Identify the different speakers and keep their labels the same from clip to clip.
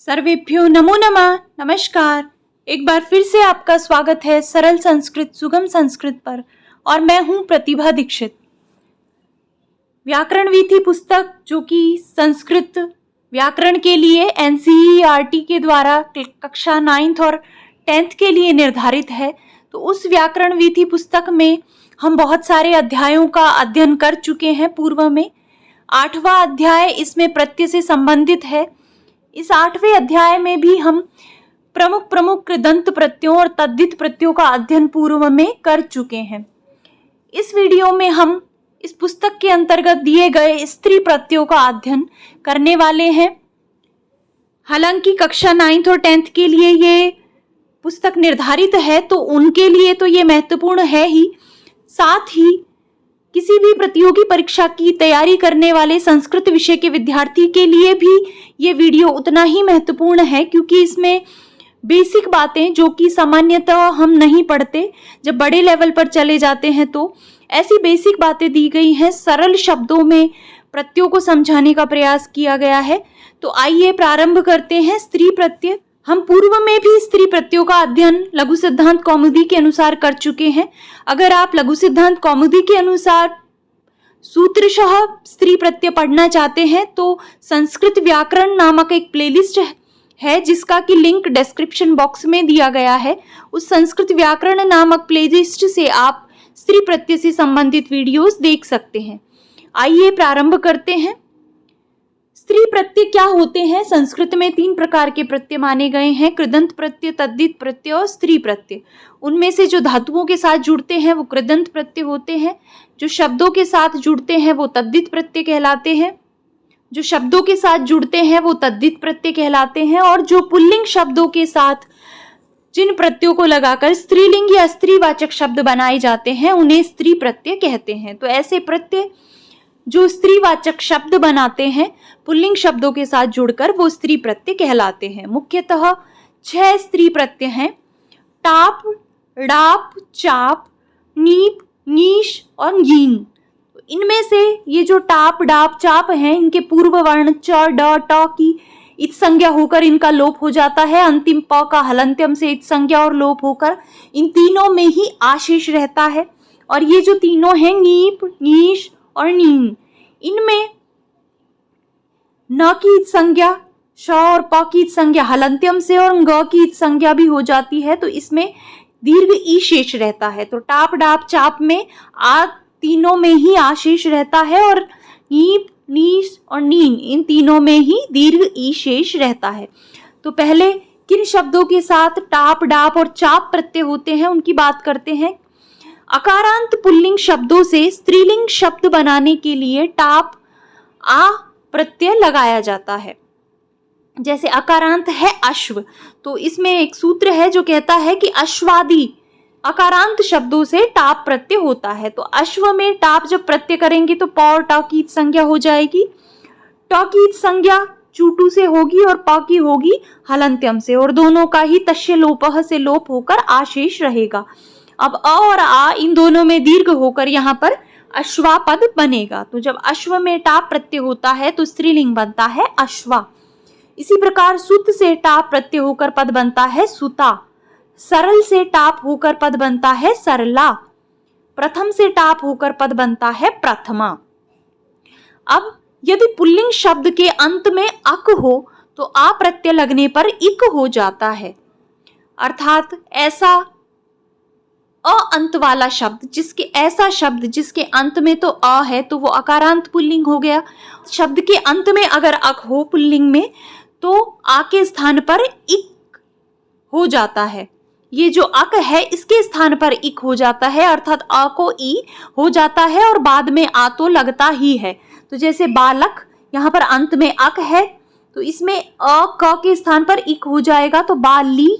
Speaker 1: सर्वेभ्यो नमो नमः। नमस्कार। एक बार फिर से आपका स्वागत है सरल संस्कृत सुगम संस्कृत पर और मैं हूं प्रतिभा दीक्षित। व्याकरण वीथी पुस्तक जो कि संस्कृत व्याकरण के लिए एनसीईआरटी के द्वारा कक्षा 9th और 10th के लिए निर्धारित है। तो उस व्याकरण वीथी पुस्तक में हम बहुत सारे अध्यायों का अध्ययन कर चुके हैं पूर्व में। 8वां अध्याय इसमें प्रत्यय से संबंधित है। इस 8वें अध्याय में भी हम प्रमुख कृदंत प्रत्ययों और तद्धित प्रत्ययों का अध्ययन पूर्व में कर चुके हैं। इस वीडियो में हम इस पुस्तक के अंतर्गत दिए गए स्त्री प्रत्ययों का अध्ययन करने वाले हैं। हालांकि कक्षा 9th और 10th के लिए ये पुस्तक निर्धारित है तो उनके लिए तो ये महत्वपूर्ण है ही, साथ ही किसी भी प्रतियोगी परीक्षा की तैयारी करने वाले संस्कृत विषय के विद्यार्थी के लिए भी ये वीडियो उतना ही महत्वपूर्ण है, क्योंकि इसमें बेसिक बातें जो कि सामान्यतः हम नहीं पढ़ते, जब बड़े लेवल पर चले जाते हैं तो ऐसी बेसिक बातें दी गई हैं। सरल शब्दों में प्रत्ययों को समझाने का प्रयास किया गया है। तो आइए प्रारंभ करते हैं। स्त्री प्रत्यय, हम पूर्व में भी स्त्री प्रत्ययों का अध्ययन लघु सिद्धांत कौमुदी के अनुसार कर चुके हैं। अगर आप लघु सिद्धांत कौमुदी के अनुसार सूत्रशः स्त्री प्रत्यय पढ़ना चाहते हैं तो संस्कृत व्याकरण नामक एक प्लेलिस्ट है जिसका कि लिंक डिस्क्रिप्शन बॉक्स में दिया गया है। उस संस्कृत व्याकरण नामक प्लेलिस्ट से आप स्त्री प्रत्यय से संबंधित वीडियोस देख सकते हैं। आइए प्रारंभ करते हैं। स्त्री प्रत्यय क्या होते हैं? संस्कृत में 3 प्रकार के प्रत्यय माने गए हैं: कृदंत प्रत्यय, तद्धित प्रत्यय और स्त्री प्रत्यय। उनमें से जो धातुओं के साथ जुड़ते हैं वो कृदंत प्रत्यय होते हैं, जो शब्दों के साथ जुड़ते हैं वो तद्धित प्रत्यय कहलाते हैं, जो शब्दों के साथ जुड़ते हैं वो तद्धित प्रत्यय कहलाते हैं, और जो पुल्लिंग शब्दों के साथ जिन प्रत्ययों को लगाकर स्त्रीलिंग या स्त्रीवाचक शब्द बनाए जाते हैं उन्हें स्त्री प्रत्यय कहते हैं। तो ऐसे प्रत्यय जो स्त्रीवाचक शब्द बनाते हैं पुल्लिंग शब्दों के साथ जुड़कर वो स्त्री प्रत्यय कहलाते हैं। मुख्यतः 6 स्त्री प्रत्यय हैं: टाप, डाप, चाप, नीप, नीश और ञीन। इनमें से ये जो टाप, डाप, चाप हैं इनके पूर्व वर्ण च, ड, ट की इत संज्ञा होकर इनका लोप हो जाता है। अंतिम प का हलंत्यम से इत संज्ञा और लोप होकर इन तीनों में ही आशेष रहता है। और ये जो तीनों हैं नीप, नीश और नीन, इनमें न की इत संज्ञा श और प की इत संज्ञा हलंत्यम से और ग की इत संज्ञा भी हो जाती है, तो इसमें दीर्घ ई शेष रहता है। तो टाप, डाप, चाप में आ तीनों में ही आशेष रहता है और नीप, नीश और नीन इन तीनों में ही दीर्घ ई शेष रहता है। तो पहले किन शब्दों के साथ टाप, डाप और चाप प्रत्यय होते हैं उनकी बात करते हैं। अकारांत पुल्लिंग शब्दों से स्त्रीलिंग शब्द बनाने के लिए टाप आ प्रत्यय लगाया जाता है। जैसे अकारांत है अश्व, तो इसमें एक सूत्र है जो कहता है कि अश्वादि अकारांत शब्दों से टाप प्रत्यय होता है। तो अश्व में टाप जब प्रत्यय करेंगे तो प और ट की संज्ञा हो जाएगी। ट की संज्ञा चूटू से होगी और प की होगी हलंत्यम से, और दोनों का ही तस्य लोपः से लोप होकर आशेष रहेगा। अब अ और आ इन दोनों में दीर्घ होकर यहाँ पर अश्वा पद बनेगा। तो जब अश्व में टाप प्रत्यय होता है तो स्त्रीलिंग बनता है अश्वा। इसी प्रकार सुत से टाप प्रत्यय होकर पद बनता है सुता, सरल से टाप होकर पद बनता है सरला, प्रथम से टाप होकर पद बनता है प्रथमा। अब यदि पुल्लिंग शब्द के अंत में अक हो तो आ प्रत्यय लगने पर इक हो जाता है, अर्थात ऐसा अ अंत वाला शब्द जिसके अंत में तो अ है तो वो अकारांत पुल्लिंग हो गया। शब्द के अंत में अगर अक हो पुल्लिंग में तो आ के स्थान पर इक हो जाता है। ये जो अक है इसके स्थान पर इक हो जाता है, अर्थात अ को ई हो जाता है और बाद में आ तो लगता ही है। तो जैसे बालक, यहाँ पर अंत में अक है तो इसमें अ क के स्थान पर इक हो जाएगा, तो बाली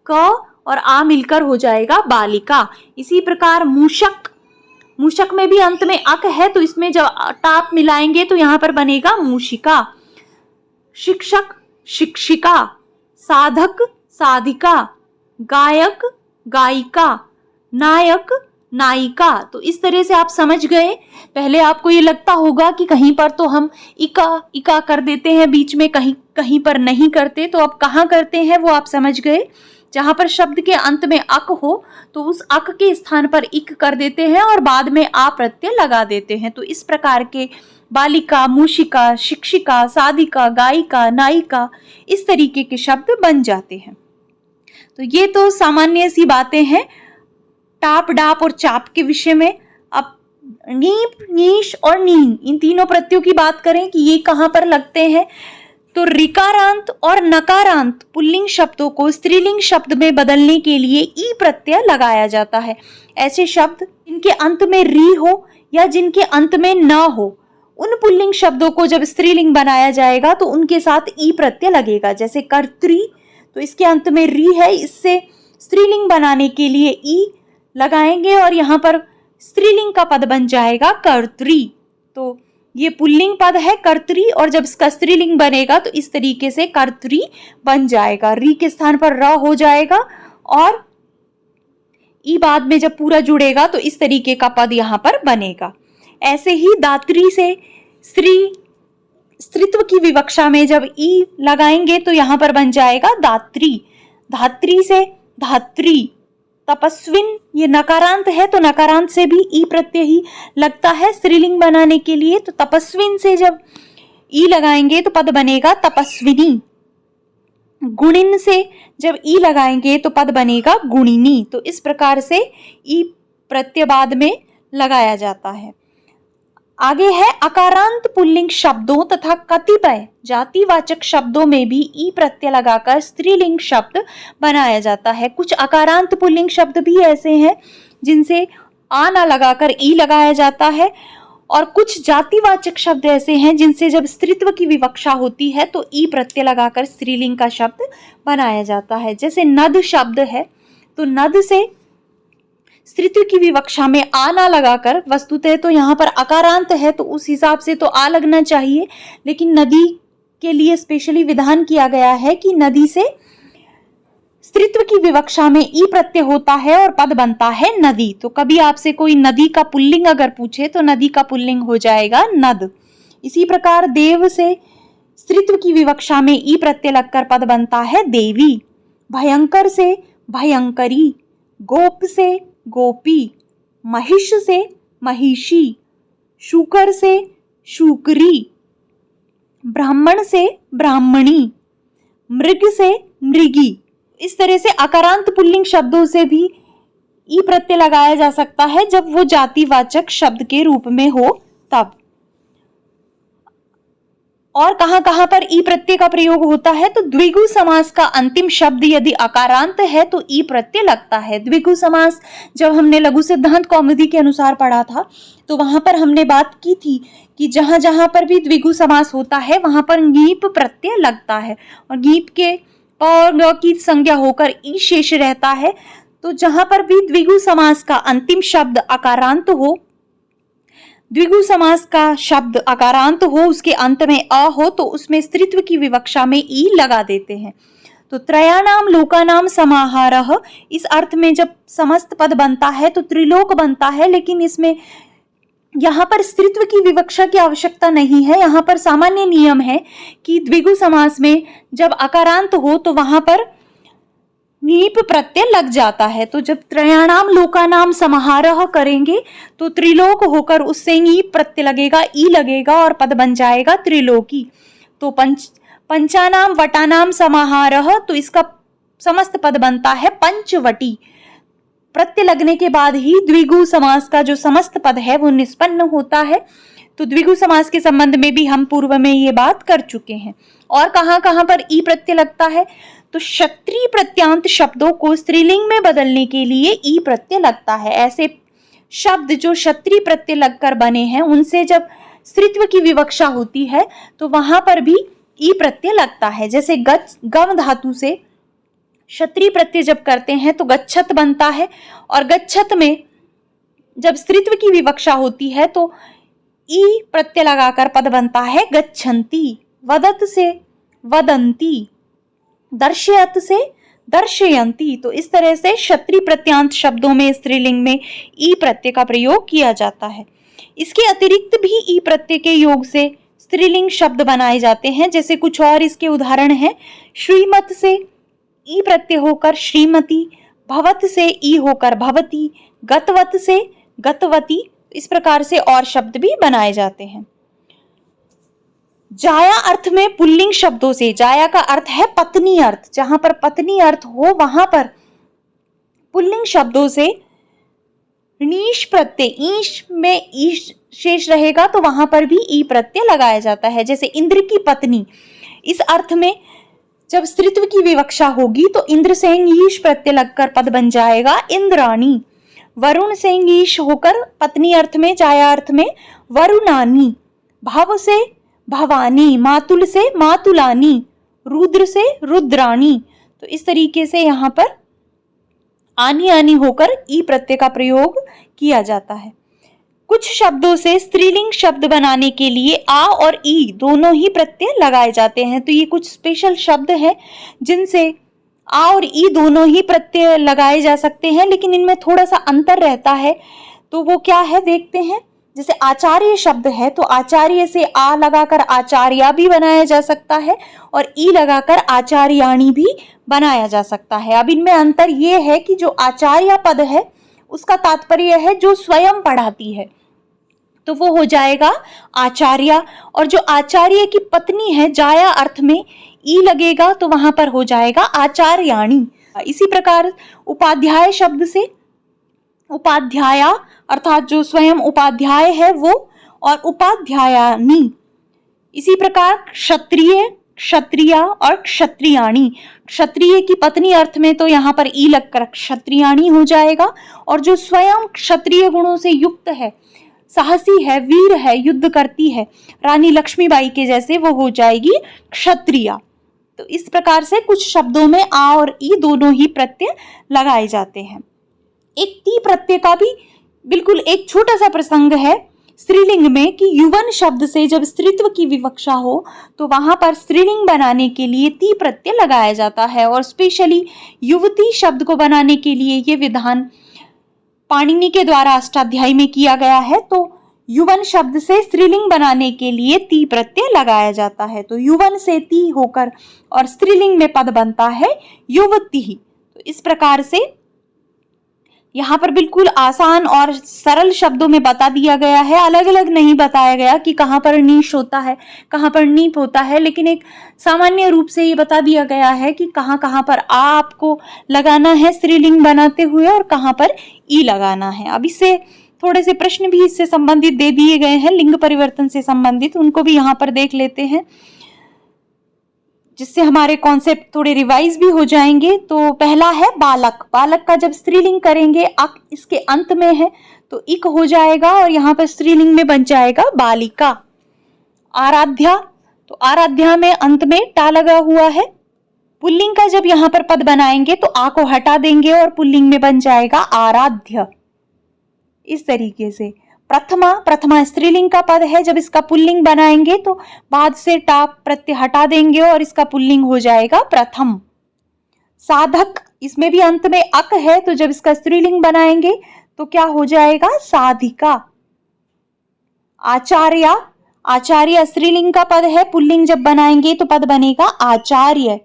Speaker 1: क और आ मिलकर हो जाएगा बालिका। इसी प्रकार मूषक, मूषक में भी अंत में अक है तो इसमें जब टाप मिलाएंगे तो यहाँ पर बनेगा मूषिका। शिक्षक, शिक्षिका, साधक, साधिका, गायक, गायिका, नायक, नायिका। तो इस तरह से आप समझ गए। पहले आपको ये लगता होगा कि कहीं पर तो हम इका इका कर देते हैं बीच में, कहीं कहीं पर नहीं करते, तो अब कहाँ करते हैं वो आप समझ गए। जहां पर शब्द के अंत में अक हो तो उस अक के स्थान पर इक कर देते हैं और बाद में आ प्रत्यय लगा देते हैं। तो इस प्रकार के बालिका, मूषिका, शिक्षिका, साधिका, गायिका, नायिका, इस तरीके के शब्द बन जाते हैं। तो ये तो सामान्य सी बातें हैं टाप, डाप और चाप के विषय में। अब नीप, नीश और नीन, इन तीनों प्रत्ययों की बात करें कि ये कहां पर लगते हैं, तो ऋकारांत और नकारांत पुल्लिंग शब्दों को स्त्रीलिंग शब्द में बदलने के लिए ई प्रत्यय लगाया जाता है। ऐसे शब्द जिनके अंत में री हो या जिनके अंत में न हो, उन पुल्लिंग शब्दों को जब स्त्रीलिंग बनाया जाएगा तो उनके साथ ई प्रत्यय लगेगा। जैसे कर्त्री, तो इसके अंत में री है, इससे स्त्रीलिंग बनाने के लिए ई लगाएंगे और यहाँ पर स्त्रीलिंग का पद बन जाएगा कर्त्री। तो ये पुल्लिंग पद है कर्त्री, और जब इसका स्त्रीलिंग बनेगा तो इस तरीके से कर्त्री बन जाएगा। री के स्थान पर र हो जाएगा और ई बाद में जब पूरा जुड़ेगा तो इस तरीके का पद यहाँ पर बनेगा। ऐसे ही दात्री से स्त्रीत्व की विवक्षा में जब ई लगाएंगे तो यहाँ पर बन जाएगा दात्री। धात्री से धात्री। तपस्विन, ये नकारांत है तो नकारांत से भी ई प्रत्यय ही लगता है स्त्रीलिंग बनाने के लिए। तो तपस्विन से जब ई लगाएंगे तो पद बनेगा तपस्विनी। गुणिन से जब ई लगाएंगे तो पद बनेगा गुणिनी। तो इस प्रकार से ई प्रत्यय बाद में लगाया जाता है। आगे है अकारांत पुल्लिंग शब्दों तथा कतिपय जातिवाचक शब्दों में भी ई प्रत्यय लगाकर स्त्रीलिंग शब्द बनाया जाता है। कुछ अकारांत पुल्लिंग शब्द भी ऐसे हैं जिनसे आ ना लगाकर ई लगाया जाता है, और कुछ जातिवाचक शब्द ऐसे हैं जिनसे जब स्त्रीत्व की विवक्षा होती है तो ई प्रत्यय लगाकर स्त्रीलिंग का शब्द बनाया जाता है। जैसे नद शब्द है, तो नद से स्त्रीत्व की विवक्षा में आ ना लगाकर, वस्तुतः तो यहाँ पर अकारांत है तो उस हिसाब से तो आ लगना चाहिए, लेकिन नदी के लिए स्पेशली विधान किया गया है कि नदी से स्त्रीत्व की विवक्षा में ई प्रत्यय होता है और पद बनता है नदी। तो कभी आपसे कोई नदी का पुल्लिंग अगर पूछे तो नदी का पुल्लिंग हो जाएगा नद। इसी प्रकार देव से स्त्रीत्व की विवक्षा में ई प्रत्यय लगकर पद बनता है देवी। भयंकर से भयंकरी। गोप से गोपी। महिष से महिषी। शूकर से शूकरी। ब्राह्मण से ब्राह्मणी। मृग से मृगी। इस तरह से अकारांत पुल्लिंग शब्दों से भी ई प्रत्यय लगाया जा सकता है जब वो जातिवाचक शब्द के रूप में हो तब। और कहां कहां पर ई प्रत्यय का प्रयोग होता है, तो द्विगु समास का अंतिम शब्द यदि अकारांत है तो ई प्रत्यय लगता है। द्विगु समास जब हमने लघु सिद्धांत कौमुदी के अनुसार पढ़ा था तो वहां पर हमने बात की थी कि जहां जहां पर भी द्विगु समास होता है वहां पर ङीप प्रत्यय लगता है, और ङीप के और ग की संज्ञा होकर ई शेष रहता है। तो जहां पर भी द्विगु समास का अंतिम शब्द अकारांत हो, द्विगु समास का शब्द अकारांत हो, उसके अंत में अ हो, तो उसमें स्त्रीत्व की विवक्षा में ई लगा देते हैं। तो त्रयाणाम लोकानाम समाहारः, इस अर्थ में जब समस्त पद बनता है तो त्रिलोक बनता है, लेकिन इसमें यहाँ पर स्त्रीत्व की विवक्षा की आवश्यकता नहीं है। यहाँ पर सामान्य नियम है कि द्विगु समास में जब अकारांत हो तो वहां पर नीप प्रत्यय लग जाता है। तो जब त्रयाणाम लोकानाम समाहारः करेंगे तो त्रिलोक होकर उससे नीप प्रत्यय लगेगा, ई लगेगा और पद बन जाएगा त्रिलोकी। तो पंचानाम वटानाम समाहारः, तो इसका समस्त पद बनता है पंचवटी। प्रत्यय लगने के बाद ही द्विगु समास का जो समस्त पद है वो निष्पन्न होता है। तो द्विगु समास के संबंध में भी हम पूर्व में ये बात कर चुके हैं। और कहां कहां पर ई प्रत्यय लगता है, तो क्षत्रिय प्रत्यांत शब्दों को स्त्रीलिंग में बदलने के लिए ई प्रत्यय लगता है। ऐसे शब्द जो क्षत्रिय प्रत्यय लगकर बने हैं उनसे जब स्त्रीत्व की विवक्षा होती है तो वहां पर भी ई प्रत्यय लगता है। जैसे गम धातु से क्षत्रिय प्रत्यय जब करते हैं तो गच्छत बनता है, और गच्छत में जब स्त्रीत्व की विवक्षा होती है तो ई प्रत्यय लगाकर पद बनता है गच्छन्ति। वदत से वदन्ति। दर्शयत से दर्शयन्ति। तो इस तरह से क्षत्रिय प्रत्यांत शब्दों में स्त्रीलिंग में ई प्रत्यय का प्रयोग किया जाता है। इसके अतिरिक्त भी ई प्रत्यय के योग से स्त्रीलिंग शब्द बनाए जाते हैं। जैसे कुछ और इसके उदाहरण हैं। श्रीमत से ई प्रत्यय होकर श्रीमती, भवत से ई होकर भवती, गतवत से गतवती। इस प्रकार से और शब्द भी बनाए जाते हैं। जाया अर्थ में पुल्लिंग शब्दों से, जाया का अर्थ है पत्नी अर्थ, जहां पर पत्नी अर्थ हो वहां पर पुल्लिंग शब्दों से नीश प्रत्यय, ईश में ईश शेष रहेगा तो वहां पर भी ई प्रत्यय लगाया जाता है। जैसे इंद्र की पत्नी, इस अर्थ में जब स्त्रीत्व की विवक्षा होगी तो इंद्र से ईश प्रत्यय लगकर पद बन जाएगा इंद्राणी। वरुण से ईश होकर पत्नी अर्थ में, जाया अर्थ में वरुणानी। भव से भवानी, मातुल से मातुलानी, रुद्र से रुद्राणी। तो इस तरीके से यहाँ पर आनी आनी होकर ई प्रत्यय का प्रयोग किया जाता है। कुछ शब्दों से स्त्रीलिंग शब्द बनाने के लिए आ और ई दोनों ही प्रत्यय लगाए जाते हैं। तो ये कुछ स्पेशल शब्द हैं जिनसे आ और ई दोनों ही प्रत्यय लगाए जा सकते हैं, लेकिन इनमें थोड़ा सा अंतर रहता है। तो वो क्या है देखते हैं। जैसे आचार्य शब्द है तो आचार्य से आ लगाकर आचार्या भी बनाया जा सकता है और ई लगाकर आचार्याणी भी बनाया जा सकता है। अब इनमें अंतर ये है कि जो आचार्य पद है उसका तात्पर्य है जो स्वयं पढ़ाती है, तो वो हो जाएगा आचार्य। और जो आचार्य की पत्नी है, जाया अर्थ में ई लगेगा तो वहां पर हो जाएगा आचार्याणी। इसी प्रकार उपाध्याय शब्द से उपाध्याया अर्थात जो स्वयं उपाध्याय है वो, और उपाध्यायानी। इसी प्रकार क्षत्रिय, क्षत्रिया और क्षत्रियाणी। क्षत्रिय की पत्नी अर्थ में तो यहाँ पर ई लगकर क्षत्रियाणी हो जाएगा, और जो स्वयं क्षत्रिय गुणों से युक्त है, साहसी है, वीर है, युद्ध करती है, रानी लक्ष्मीबाई के जैसे, वो हो जाएगी क्षत्रिया। तो इस प्रकार से कुछ शब्दों में आ और ई दोनों ही प्रत्यय लगाए जाते हैं। एक ती प्रत्यय का भी बिल्कुल एक छोटा सा प्रसंग है स्त्रीलिंग में कि युवन शब्द से जब स्त्रीत्व की विवक्षा हो तो वहां पर स्त्रीलिंग बनाने के लिए ती प्रत्यय लगाया जाता है। और स्पेशली युवती शब्द को बनाने के लिए ये विधान पाणिनि के द्वारा अष्टाध्यायी में किया गया है। तो युवन शब्द से स्त्रीलिंग बनाने के लिए ती प्रत्यय लगाया जाता है। तो युवन से ती होकर और स्त्रीलिंग में पद बनता है युवती। तो इस प्रकार से यहाँ पर बिल्कुल आसान और सरल शब्दों में बता दिया गया है, अलग अलग नहीं बताया गया कि कहाँ पर नीश होता है, कहाँ पर नीप होता है, लेकिन एक सामान्य रूप से ये बता दिया गया है कि कहाँ कहाँ पर आ आपको लगाना है स्त्रीलिंग बनाते हुए और कहाँ पर ई लगाना है। अब इससे थोड़े से प्रश्न भी इससे संबंधित दे दिए गए हैं, लिंग परिवर्तन से संबंधित, उनको भी यहाँ पर देख लेते हैं जिससे हमारे कॉन्सेप्ट थोड़े रिवाइज भी हो जाएंगे। तो पहला है बालक। बालक का जब स्त्रीलिंग करेंगे, अक इसके अंत में है तो इक हो जाएगा और यहाँ पर स्त्रीलिंग में बन जाएगा बालिका। आराध्या, तो आराध्या में अंत में टा लगा हुआ है। पुल्लिंग का जब यहाँ पर पद बनाएंगे तो आ को हटा देंगे और पुल्लिंग में बन जाएगा आराध्य। इस तरीके से प्रथमा, प्रथमा स्त्रीलिंग का पद है, जब इसका पुल्लिंग बनाएंगे तो बाद से टा प्रत्यय हटा देंगे और इसका पुल्लिंग हो जाएगा प्रथम। साधक, इसमें भी अंत में अक है तो जब इसका स्त्रीलिंग बनाएंगे तो क्या हो जाएगा साधिका। आचार्य, आचार्य स्त्रीलिंग का पद है, पुल्लिंग जब बनाएंगे तो पद बनेगा आचार्य।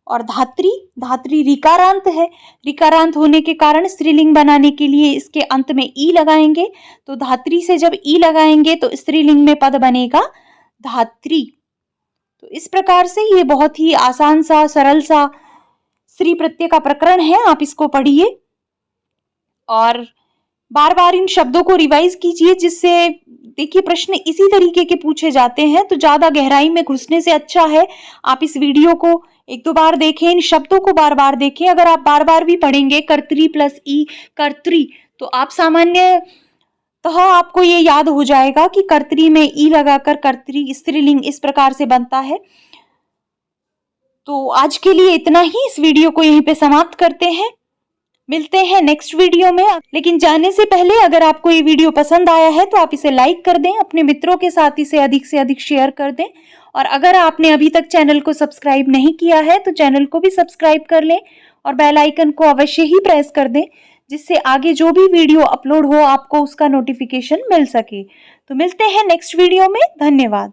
Speaker 1: और धात्री, धात्री रिकारांत है, रिकारांत होने के कारण स्त्रीलिंग बनाने के लिए इसके अंत में ई लगाएंगे। तो धात्री से जब ई लगाएंगे तो स्त्रीलिंग में पद बनेगा धात्री। तो इस प्रकार से ये बहुत ही आसान सा सरल सा स्त्री प्रत्यय का प्रकरण है, आप इसको पढ़िए और बार बार इन शब्दों को रिवाइज कीजिए, जिससे देखिए प्रश्न इसी तरीके के पूछे जाते हैं। तो ज्यादा गहराई में घुसने से अच्छा है आप इस वीडियो को एक दो बार देखें, इन शब्दों को बार बार देखें। अगर आप बार बार भी पढ़ेंगे कर्त्री प्लस ई कर्त्री, तो आप सामान्यतः आपको ये याद हो जाएगा कि कर्त्री में ई लगाकर कर्त्री स्त्रीलिंग इस प्रकार से बनता है। तो आज के लिए इतना ही, इस वीडियो को यहीं पे समाप्त करते हैं, मिलते हैं नेक्स्ट वीडियो में। लेकिन जाने से पहले अगर आपको ये वीडियो पसंद आया है तो आप इसे लाइक कर दें, अपने मित्रों के साथ इसे अधिक से अधिक शेयर कर दें, और अगर आपने अभी तक चैनल को सब्सक्राइब नहीं किया है तो चैनल को भी सब्सक्राइब कर लें और बेल आइकन को अवश्य ही प्रेस कर दें, जिससे आगे जो भी वीडियो अपलोड हो आपको उसका नोटिफिकेशन मिल सके। तो मिलते हैं नेक्स्ट वीडियो में, धन्यवाद।